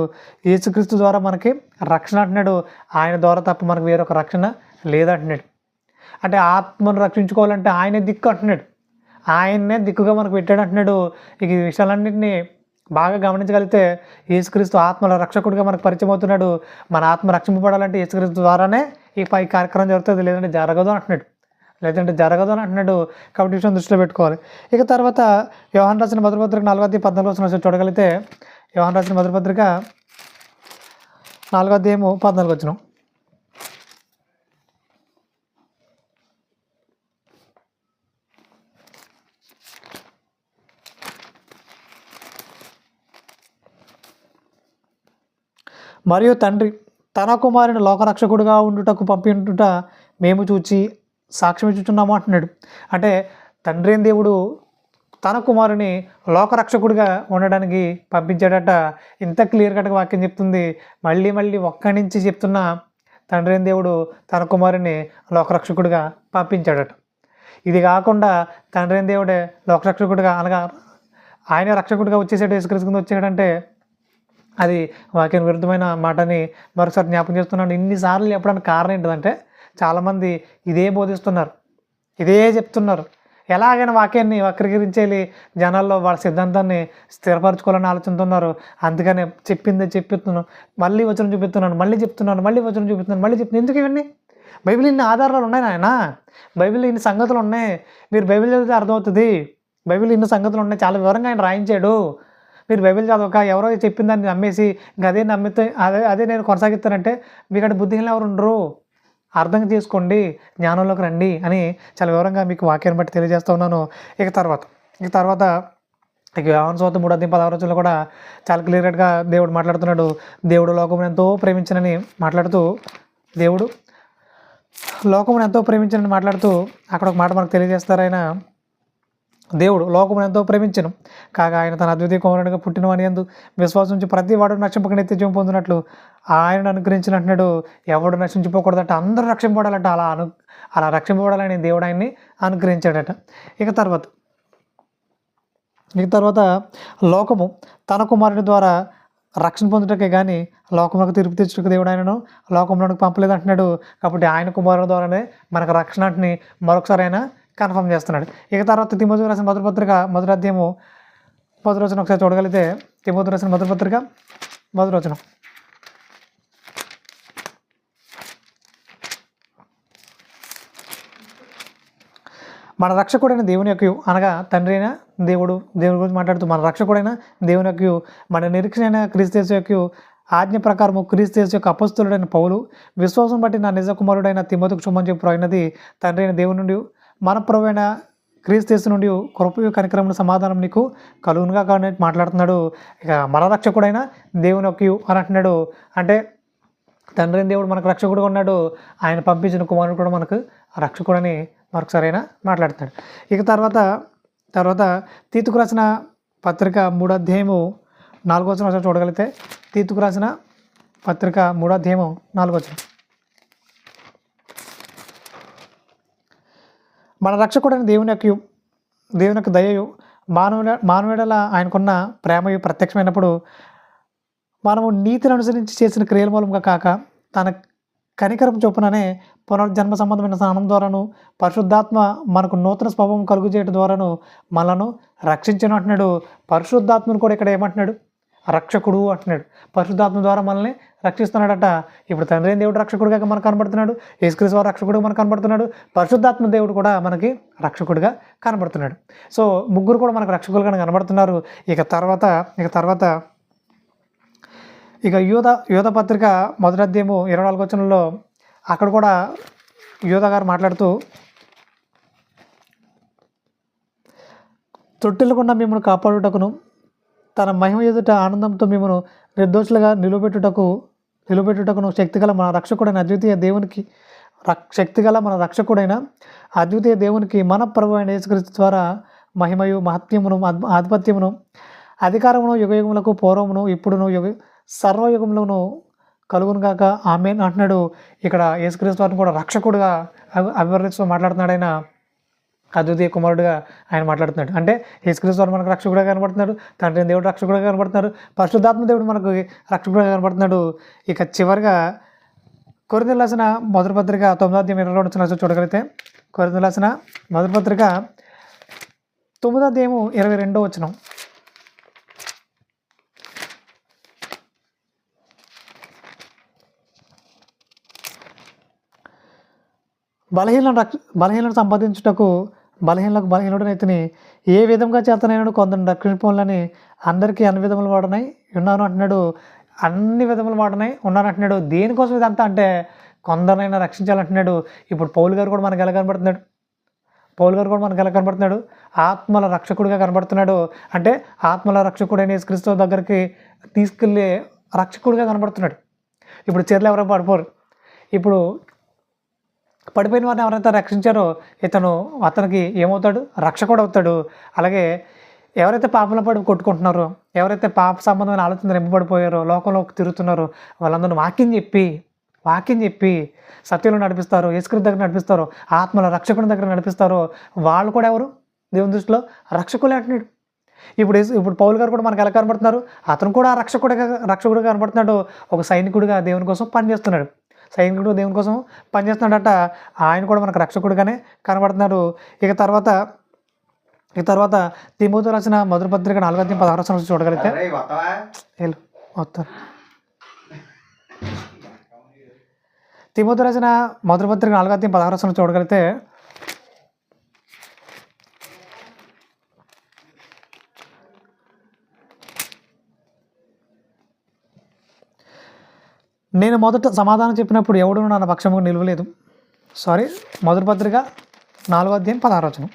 యేసుక్రీస్తు ద్వారా మనకి రక్షణ అంటున్నాడు. ఆయన ద్వారా తప్ప మనకు వేరొక రక్షణ లేదంటున్నాడు. అంటే ఆత్మను రక్షించుకోవాలంటే ఆయనే దిక్కు అంటున్నాడు, ఆయన్నే దిక్కుగా మనకు పెట్టాడు అంటున్నాడు. ఇక ఈ విషయాలన్నింటినీ బాగా గమనించగలిగితే యేసుక్రీస్తు ఆత్మల రక్షకుడిగా మనకు పరిచయం అవుతున్నాడు. మన ఆత్మ రక్షింపబడాలంటే యేసుక్రీస్తు ద్వారానే ఈ కార్యక్రమం జరుగుతుంది, లేదంటే జరగదు అంటున్నాడు, అని అంటున్నాడు. కాబట్టి విషయం దృష్టిలో పెట్టుకోవాలి. ఇక తర్వాత యోహాను రాసిన మొదటి పత్రిక 4వ అధ్యాయం 14వ వచనం చూడగలిగితే, యోహాను రాసిన మొదటి పత్రిక 4వ అధ్యాయము 14వ వచనం. మరియు తండ్రి తన కుమారుని లోకరక్షకుడుగా ఉండుటకు పంపిండుట మేము చూచి సాక్ష్యం ఇచ్చుచున్నాము అంటున్నాడు. అంటే తండ్రి అయిన దేవుడు తన కుమారుని లోకరక్షకుడిగా ఉండడానికి పంపించాడట. ఇంత క్లియర్ కట్గా వాక్యం చెప్తుంది. మళ్ళీ ఒక్కడి నుంచి చెప్తున్న తండ్రి అయిన దేవుడు తన కుమారుని లోకరక్షకుడిగా పంపించాడట. ఇది కాకుండా తండ్రి అయిన దేవుడే లోకరక్షకుడిగా, అనగా ఆయన రక్షకుడిగా వచ్చేసాడు, యేసుక్రీస్తు కింద వచ్చాడంటే అది వాక్యానికి విరుద్ధమైన మాటని మరొకసారి జ్ఞాపకం చేస్తున్నాను. ఇన్నిసార్లు చెప్పడానికి కారణం ఏంటంటే చాలామంది ఇదే బోధిస్తున్నారు, ఇదే చెప్తున్నారు. ఎలాగైనా వాక్యాన్ని వక్రీకరించేయాలి, జనాల్లో వాళ్ళ సిద్ధాంతాన్ని స్థిరపరచుకోవాలని ఆలోచిస్తున్నారు. అందుకనే చెప్పిస్తున్నాను, మళ్ళీ వచనం చూపిస్తున్నాను, మళ్ళీ వచనం చూపిస్తున్నాను, మళ్ళీ చెప్తున్నాను. ఎందుకు ఇవన్నీ? బైబిల్ ఇన్ని ఆధారాలు ఉన్నాయి నాయన, బైబిల్ ఇన్ని సంగతులు ఉన్నాయి. మీరు బైబిల్ చదివితే అర్థమవుతుంది. బైబిల్ ఇన్ని సంగతులు ఉన్నాయి, చాలా వివరంగా ఆయన రాయించాడు. మీరు బైబిల్ చదవక ఎవరో చెప్పిన దాన్ని నమ్మేసి ఇంకా అదే నమ్మితే అదే నేను కొనసాగిస్తానంటే మీకంటే బుద్ధిహీనులు ఎవరు ఉండరు. అర్థం చేసుకోండి, జ్ఞానంలోకి రండి అని చాలా వివరంగా మీకు వాక్యాన్ని బట్టి తెలియజేస్తూ ఉన్నాను. ఇక తర్వాత యోహాను సువార్త 3వ అధ్యాయం 16వ వచనంలో కూడా చాలా క్లియర్గా దేవుడు మాట్లాడుతున్నాడు. దేవుడు లోకమును ఎంతో ప్రేమించనని మాట్లాడుతూ, దేవుడు లోకమును ఎంతో ప్రేమించనని మాట్లాడుతూ అక్కడ ఒక మాట మనకు తెలియజేస్తారు. ఆయన దేవుడు లోకమును ఎంతో ప్రేమించను కాగా ఆయన తన అద్వితీయ కుమారునిగా పుట్టిన వాని యందు విశ్వాసం నుంచి ప్రతి వాడు నశింపక నిత్య జీవం పొందినట్లు ఆయనను అనుగ్రహించినట్టున్నాడు. ఎవడు నశించిపోకూడదట, అందరూ రక్షింపబడాలట. అలా రక్షింపబడాలని దేవుడు ఆయన్ని అనుగ్రహించాడట. ఇక తర్వాత లోకము తన కుమారుని ద్వారా రక్షణ పొందుటకే కానీ లోకంలోకి తీర్పు తెచ్చుటకు దేవుడు ఆయనను లోకంలోనికి పంపలేదు అంటున్నాడు. కాబట్టి ఆయన కుమారుని ద్వారానే మనకు రక్షణ అంటే మరొకసారి ఆయన కన్ఫర్మ్ చేస్తున్నాడు. ఇక తర్వాత తిమోతికి రాసిన మొదటి పత్రిక 1వ అధ్యాయము 10వ వచనం ఒకసారి చూడగలిగితే, తిమోతికి రాసిన మొదటి పత్రిక 1వ వచనం. మన రక్షకుడైన దేవుని యొక్క, అనగా తండ్రి అయిన దేవుని గురించి మాట్లాడుతూ మన రక్షకుడైన దేవుని యొక్క, మన నిరీక్షణ అయిన క్రీస్తు యొక్క ఆజ్ఞ ప్రకారము క్రీస్తు యొక్క అపొస్తలుడైన పౌలు విశ్వాసం బట్టి నా నిజ కుమారుడైన తిమోతికి శుభమని చెప్పి అయినది తండ్రి అయిన దేవుని నుండి మన ప్రభువైన క్రీస్తు నుండి కృపయు కనికరమును సమాధానం నీకు కలుగునుగా కానీ మాట్లాడుతున్నాడు. ఇక మన రక్షకుడైన దేవుని యొక్క అని అంటున్నాడు. అంటే తండ్రి దేవుడు మనకు రక్షకుడుగా ఉన్నాడు, ఆయన పంపించిన కుమారుడు కూడా మనకు రక్షకుడని మరొకసారి అయినా మాట్లాడుతున్నాడు. ఇక తర్వాత తీతుకు రాసిన పత్రిక 3వ అధ్యాయము 4వ వచనం చూడగలిగితే, తీతుకు రాసిన పత్రిక 3వ అధ్యాయము 4వ వచనం. మన రక్షకుడైన దేవుని యొక్క దయయు మానవుడల ఆయనకున్న ప్రేమయు ప్రత్యక్షమైనప్పుడు మనము నీతిని అనుసరించి చేసిన క్రియల మూలంగా కాక తన కనికరం చొప్పుననే పునర్జన్మ సంబంధమైన స్నానం ద్వారాను పరిశుద్ధాత్మ మనకు నూతన స్వభావం కలుగు చేయడం ద్వారాను మనను రక్షించను అంటున్నాడు. పరిశుద్ధాత్మను కూడా ఇక్కడ ఏమంటున్నాడు? రక్షకుడు అంటున్నాడు. పరిశుద్ధాత్మ ద్వారా మనల్ని రక్షిస్తున్నాడట. ఇప్పుడు తండ్రి దేవుడు రక్షకుడిగా మనకు కనబడుతున్నాడు, యేసుక్రీస్తు వారు రక్షకుడుగా మనకు కనబడుతున్నాడు, పరిశుద్ధాత్మ దేవుడు కూడా మనకి రక్షకుడిగా కనబడుతున్నాడు. సో ముగ్గురు కూడా మనకు రక్షకులుగా కనబడుతున్నారు. ఇక తర్వాత యూద పత్రిక మొదటి అధ్యాయము 24 వచనంలో అక్కడ కూడా యూద గారు మాట్లాడుతూ, తొట్టిల్లకుండా మిమ్మల్ని కాపాడుటకును తన మహిమ ఎదుట ఆనందంతో మిమ్మల్ని నిర్దోషులుగా నిలబెట్టుటకును శక్తిగల మన రక్షకుడైన అద్వితీయ దేవునికి మన ప్రభు అయిన యేసుక్రీస్తు ద్వారా మహిమయు మహత్యమును ఆధిపత్యమును అధికారమును యుగయుగములకు పూర్వమును ఇప్పుడును సర్వయుగములను కలుగునుగాక ఆమేన్ అంటున్నాడు. ఇక్కడ యేసుక్రీస్తు వారిని కూడా రక్షకుడుగా అభివర్ణిస్తూ మాట్లాడుతున్నాడు. ఆయన అద్వితీయ కుమారుడుగా ఆయన మాట్లాడుతున్నాడు. అంటే యేసుక్రీస్తు వారు మనకు రక్షకుడుగా కనబడుతున్నాడు, తండ్రి దేవుడు రక్షకుడుగా కనబడుతున్నాడు, పరిశుద్ధాత్మ దేవుడు మనకు రక్షకుడుగా కనబడుతున్నాడు. ఇక చివరిగా కొరింథీయులకు రాసిన మొదటి పత్రిక 9వ అధ్యాయం 22వ వచనం చూడగలిగితే, కొరింథీయులకు రాసిన మొదటి పత్రిక 9వ అధ్యాయం 22వ వచనం, బలహీనను సంపాదించుటకు బలహీనుడనైతిని, ఏ విధంగా చేతనైనను కొందరిని రక్షించుకోవాలని అందరికీ అన్ని విధములు వాడనై ఉన్నాను అంటున్నాడు. అన్ని విధములు వాడనై ఉన్నాను అంటున్నాడు. దేనికోసం ఇదంతా అంటే కొందరినైనా రక్షించాలంటున్నాడు. ఇప్పుడు పౌలు గారు కూడా మనకు ఎలా కనబడుతున్నాడు? ఆత్మల రక్షకుడిగా కనబడుతున్నాడు. అంటే ఆత్మల రక్షకుడైన యేసుక్రీస్తు దగ్గరికి తీసుకెళ్ళే రక్షకుడిగా కనబడుతున్నాడు. ఇప్పుడు చీరలు ఎవరైనా పడిపోరు. ఇప్పుడు పడిపోయిన వారిని ఎవరైతే రక్షించారో అతనికి ఏమవుతాడు? రక్షకుడు అవుతాడు. అలాగే ఎవరైతే పాపంలో పడి కొట్టుకుంటున్నారో, ఎవరైతే పాప సంబంధమైన ఆలోచన నింపబడిపోయారో, లోకంలో తిరుగుతున్నారో, వాళ్ళందరూ వాక్యం చెప్పి సత్యంలో నడిపిస్తారు, యేసుక్రీస్తు దగ్గర నడిపిస్తారు, ఆత్మల రక్షకుని దగ్గర నడిపిస్తారో వాళ్ళు కూడా ఎవరు? దేవుని దృష్టిలో రక్షకులే అంటున్నాడు. ఇప్పుడు పౌలు గారు కూడా మనకు ఎలా కనబడుతున్నారు? అతను కూడా రక్షకుడిగా కనబడుతున్నాడు. ఒక సైనికుడిగా దేవుని కోసం పనిచేస్తున్నాడు. సైనికుడు దేవుని కోసం పనిచేస్తున్నాడట. ఆయన కూడా మనకు రక్షకుడిగానే కనబడుతున్నాడు. ఇక తర్వాత తిమోతికి రాసిన మొదటి పత్రిక 4వ అధ్యాయం 16వ వచనం చూడగలిగితే, తిమోతికి రాసిన మొదటి పత్రిక 4వ అధ్యాయం 16వ వచనం చూడగలిగితే, నేను మొదట సమాధానం చెప్పినప్పుడు ఎవడు నా పక్షము నిలవలేదు. మొదటి పత్రిక 4వ అధ్యాయం 16వ వచనం.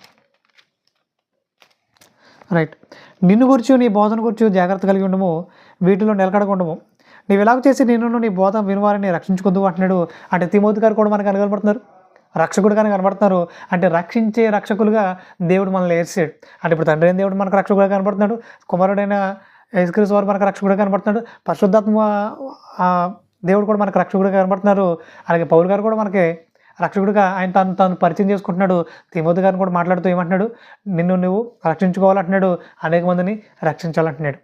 రైట్. నిన్ను గురించి నీ బోధన గురించి జాగ్రత్త కలిగి ఉండము, వీటిలో నిలకడకుండము. నీవు ఎలాగ చేసి నిన్ను నీ బోధ వినివారిని రక్షించుకుందు అంటున్నాడు. అంటే తిమోతి గారు కూడా మనకు కనబడుతున్నారు, రక్షకుడుగానే కనబడుతున్నారు. అంటే రక్షించే రక్షకులుగా దేవుడు మనల్ని ఏర్చాడు. అంటే ఇప్పుడు తండ్రి అయిన దేవుడు మనకు రక్షకుడుగా కనబడుతున్నాడు, కుమారుడైన యేసుక్రీస్తు వారు మనకు రక్షకుడుగా కనబడుతున్నాడు, పరిశుద్ధాత్మ దేవుడు కూడా మనకు రక్షకుడిగా కనబడుతున్నారు. అలాగే పౌలు గారు కూడా మనకి రక్షకుడిగా ఆయన తాను పరిచయం చేసుకుంటున్నాడు. తిమోతి గారిని కూడా మాట్లాడుతూ ఏమంటున్నాడు? నిన్ను నువ్వు రక్షించుకోవాలంటున్నాడు, అనేక మందిని రక్షించాలంటున్నాడు.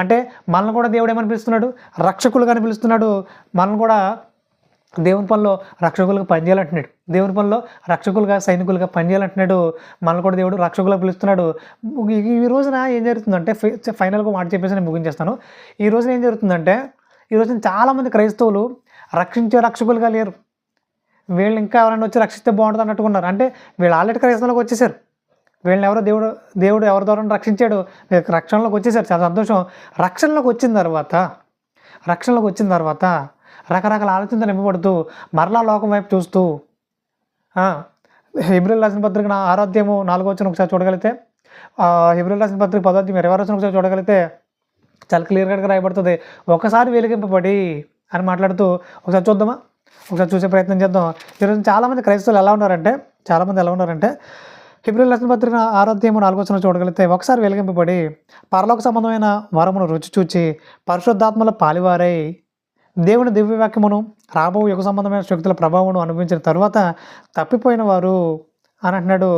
అంటే మనల్ని కూడా దేవుడు ఏమని పిలుస్తున్నాడు? రక్షకులుగా పిలుస్తున్నాడు. మనల్ని కూడా దేవుని పనిలో రక్షకులుగా పనిచేయాలంటున్నాడు, దేవుని పనిలో రక్షకులుగా సైనికులుగా పనిచేయాలంటున్నాడు. మనల్ని కూడా దేవుడు రక్షకులుగా పిలుస్తున్నాడు. ఈ రోజున ఏం జరుగుతుందంటే, ఫైనల్గా మాట చెప్పేసి నేను ముగించేస్తాను. ఈ రోజున ఏం జరుగుతుందంటే, ఈ రోజున చాలామంది క్రైస్తవులు రక్షించే రక్షకులుగా లేరు. వీళ్ళు ఇంకా ఎవరైనా వచ్చి రక్షిస్తే బాగుంటుంది అన్నట్టుకున్నారు. అంటే వీళ్ళు ఆల్రెడీ క్రైస్తవులకు వచ్చేసారు. వీళ్ళని ఎవరో దేవుడు ఎవరి ద్వారా రక్షించాడు, రక్షణలోకి వచ్చేసారు. చాలా సంతోషం. రక్షణలోకి వచ్చిన తర్వాత రకరకాల ఆలోచనలు నింపబడుతూ మరలా లోకం వైపు చూస్తూ, హెబ్రీయులకు రాసిన పత్రిక 6వ అధ్యాయం 4వ వచనం ఒకసారి చూడగలిగితే, హెబ్రీయులకు రాసిన పత్రిక 10వ అధ్యాయం 20వ వచనం ఒకసారి చూడగలిగితే చాలా క్లియర్గా రాయబడుతుంది. ఒకసారి వెలిగింపబడి అని మాట్లాడుతూ ఒకసారి చూద్దామా? ఒకసారి చూసే ప్రయత్నం చేద్దాం. ఈరోజు చాలామంది క్రైస్తవులు ఎలా ఉన్నారంటే హెబ్రీయులకు రాసిన పత్రిక 6వ అధ్యాయం 4వ వచనం చూడగలిగితే, ఒకసారి వెలిగింపబడి పరలోక సంబంధమైన వరమును రుచి చూచి పరిశుద్ధాత్మల పాలివారై దేవుని దివ్యవాక్యమును రాబో యుగ సంబంధమైన శక్తుల ప్రభావమును అనుభవించిన తర్వాత తప్పిపోయిన వారు అని అంటున్నాడు.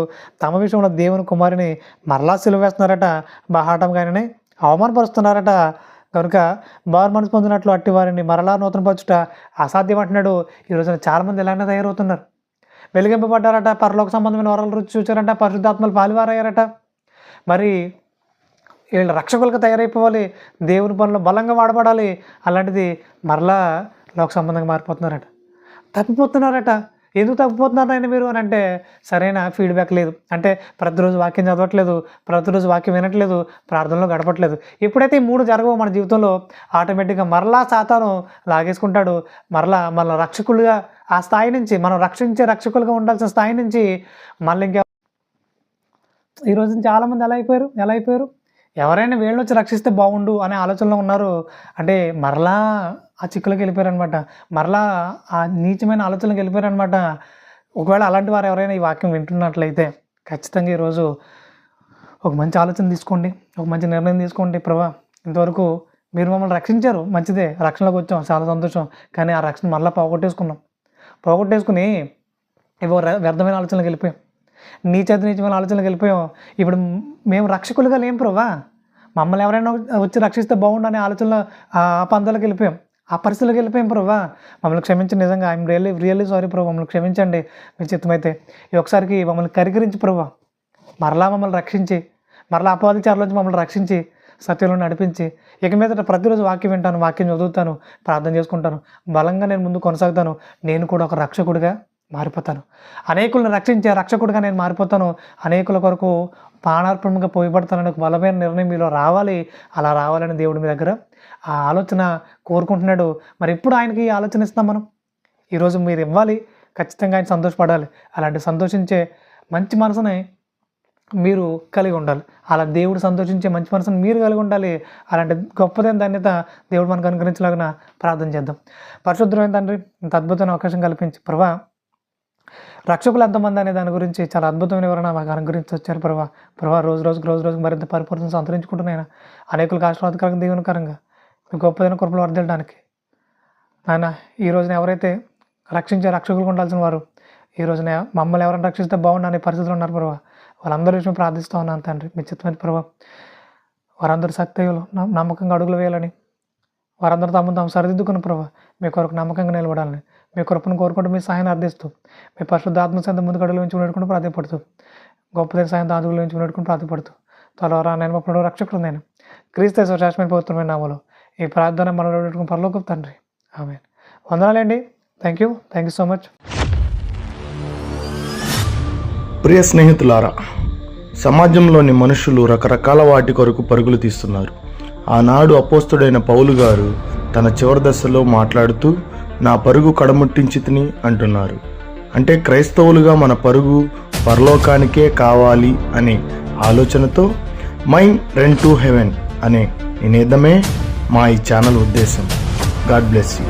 తమ విషయంలో దేవుని కుమారుని మరలా సిలువ వేస్తున్నారట, బాహాటంగా ఆయనని అవమానపరుస్తున్నారట. కనుక మారు మనసు పొందినట్లు అట్టి వారిని మరలా నూతనపరచుట అసాధ్యం అంటున్నాడు. ఈ రోజున చాలామంది ఇలానే తయారవుతున్నారు. వెలిగింపబడ్డారట, పరలోక సంబంధమైన వరాలు రుచి చూచారంట, పరిశుద్ధాత్మలు పాలువారయ్యారట. మరి వీళ్ళు రక్షకులుగా తయారైపోవాలి, దేవుని పనులు బలంగా వాడబడాలి. అలాంటిది మరలా లోక సంబంధంగా మారిపోతున్నారట, తప్పిపోతున్నారట. ఎందుకు తప్పిపోతున్నారు ఆయన మీరు అని అంటే సరైన ఫీడ్బ్యాక్ లేదు. అంటే ప్రతిరోజు వాక్యం చదవట్లేదు, ప్రతిరోజు వాక్యం వినట్లేదు, ప్రార్థనలో గడపట్లేదు. ఎప్పుడైతే ఈ 3 జరగవో మన జీవితంలో ఆటోమేటిక్గా మరలా సాతాను లాగేసుకుంటాడు. మరలా రక్షకులుగా ఆ స్థాయి నుంచి, మనం రక్షించే రక్షకులుగా ఉండాల్సిన స్థాయి నుంచి మళ్ళీ ఇంకా ఈరోజు చాలామంది ఎలా అయిపోయారు ఎవరైనా వీళ్ళని వచ్చి రక్షిస్తే బాగుండు అనే ఆలోచనలో ఉన్నారు. అంటే మరలా ఆ చిక్కులోకి వెళ్ళిపోయారనమాట, మరలా ఆ నీచమైన ఆలోచనలకు వెళ్ళిపోయారనమాట. ఒకవేళ అలాంటి వారు ఎవరైనా ఈ వాక్యం వింటున్నట్లయితే ఖచ్చితంగా ఈరోజు ఒక మంచి ఆలోచన తీసుకోండి, ఒక మంచి నిర్ణయం తీసుకోండి. ప్రభా, ఇంతవరకు మీరు మమ్మల్ని రక్షించారు, మంచిదే, రక్షణలోకి వచ్చాం, చాలా సంతోషం. కానీ ఆ రక్షణ మళ్ళీ పోగొట్టేసుకుని ఇవో వ్యర్థమైన ఆలోచనలకు వెళ్ళిపోయాం, నీచమైన ఆలోచనలకు వెళ్ళిపోయాం. ఇప్పుడు మేము రక్షకులుగా లేం ప్రభా, మమ్మల్ని ఎవరైనా వచ్చి రక్షిస్తే బాగుండు అనే ఆలోచనలో ఆ పందాలకు వెళ్ళిపోయాం, ఆ పరిస్థితులకు వెళ్ళిపోయాం. ప్రభా మమ్మల్ని క్షమించండి, నిజంగా ఐఎమ్ రియల్లీ సారీ ప్రభా, మమ్మల్ని క్షమించండి మీ చిత్తమైతే. ఈ ఒకసారికి మమ్మల్ని కరికరించి ప్రభా, మరలా మమ్మల్ని రక్షించి, మరలా అపవాది చారులోంచి మమ్మల్ని రక్షించి సత్యంలో నడిపించి, ఇక మీదట ప్రతిరోజు వాక్యం వింటాను, వాక్యం చదువుతాను, ప్రార్థన చేసుకుంటాను, బలంగా నేను ముందు కొనసాగుతాను. నేను కూడా ఒక రక్షకుడిగా మారిపోతాను, అనేకులను రక్షించే రక్షకుడిగా నేను మారిపోతాను, అనేకుల కొరకు ప్రాణార్పణంగా పోయబడతానని ఒక బలమైన నిర్ణయం మీలో రావాలి. అలా రావాలని దేవుడి మీ దగ్గర ఆ ఆలోచన కోరుకుంటున్నాడు. మరి ఎప్పుడు ఆయనకి ఈ ఆలోచన ఇస్తాం మనం? ఈరోజు మీరు ఇవ్వాలి, ఖచ్చితంగా ఆయన సంతోషపడాలి. అలాంటి సంతోషించే మంచి మనసుని మీరు కలిగి ఉండాలి. అలా దేవుడు సంతోషించే మంచి మనసుని మీరు కలిగి ఉండాలి. అలాంటి గొప్పదైన ధన్యత దేవుడు మనకు అనుగ్రహించలాగా ప్రార్థన చేద్దాం. పరిశుద్ధమైన తండ్రి, ఇంత అద్భుతమైన అవకాశం కల్పించి ప్రభా, రక్షకులు ఎంతమంది అనే దాని గురించి చాలా అద్భుతమైన వివరణ మాకు అనుగ్రహించి వచ్చారు. ప్రభా రోజుకు మరింత పరిపూర్ణం సంతరించుకుంటున్నాయన అనేకులకు ఆశీర్వాదకరంగా, దీవెనకరంగా, గొప్పదైన కృపలు వర్ధిల్లడానికి ఆయన ఈ రోజున ఎవరైతే రక్షించే రక్షకులు ఉండాల్సిన వారు ఈ రోజున మమ్మల్ని ఎవరైనా రక్షిస్తే బాగుండు అనే పరిస్థితులు ఉన్నారు ప్రభా, వాళ్ళందరి విషయం ప్రార్థిస్తూ ఉన్నాను తండ్రి. మీ చిత్తమైన ప్రభా, వారందరూ సత్యలు నమ్మకంగా అడుగులు వేయాలని, వారందరూ తాము సరిదిద్దుకున్న ప్రభా మీ కొరకు నమ్మకంగా నిలబడాలని, మీ కృపను కోరుకుంటూ మీ సహాయాన్ని అర్థిస్తూ, మీ పరిశుద్ధ ఆత్మశాంతి ముందు గడుగుల నుంచి ఉండేట్టుకుంటూ ప్రాధాన్యపడుతూ, గొప్పదైన సాయం అడుగుల నుంచి ఉండేట్టుకుంటూ ప్రాధాన్యపడుతూ, త్వరలో నేను అప్పుడు రక్షకుడు నేను క్రీస్తు శాశ్వతమైన పవిత్రమైన నామములో ఈ ప్రార్థన మనలో పరలోకపు తండ్రి, ఆమేన్. వందనాలండి. Thank you so much. ప్రియ స్నేహితులారా, సమాజంలోని మనుషులు రకరకాల వాటి కొరకు పరుగులు తీస్తున్నారు. ఆనాడు అపోస్తుడైన పౌలు గారు తన చివరి దశలో మాట్లాడుతూ నా పరుగు కడముట్టించితిని అంటున్నారు. అంటే క్రైస్తవులుగా మన పరుగు పరలోకానికే కావాలి అనే ఆలోచనతో మై రన్ టు హెవెన్ అనే నినాదమే మా ఈ ఛానల్ ఉద్దేశం. God bless you.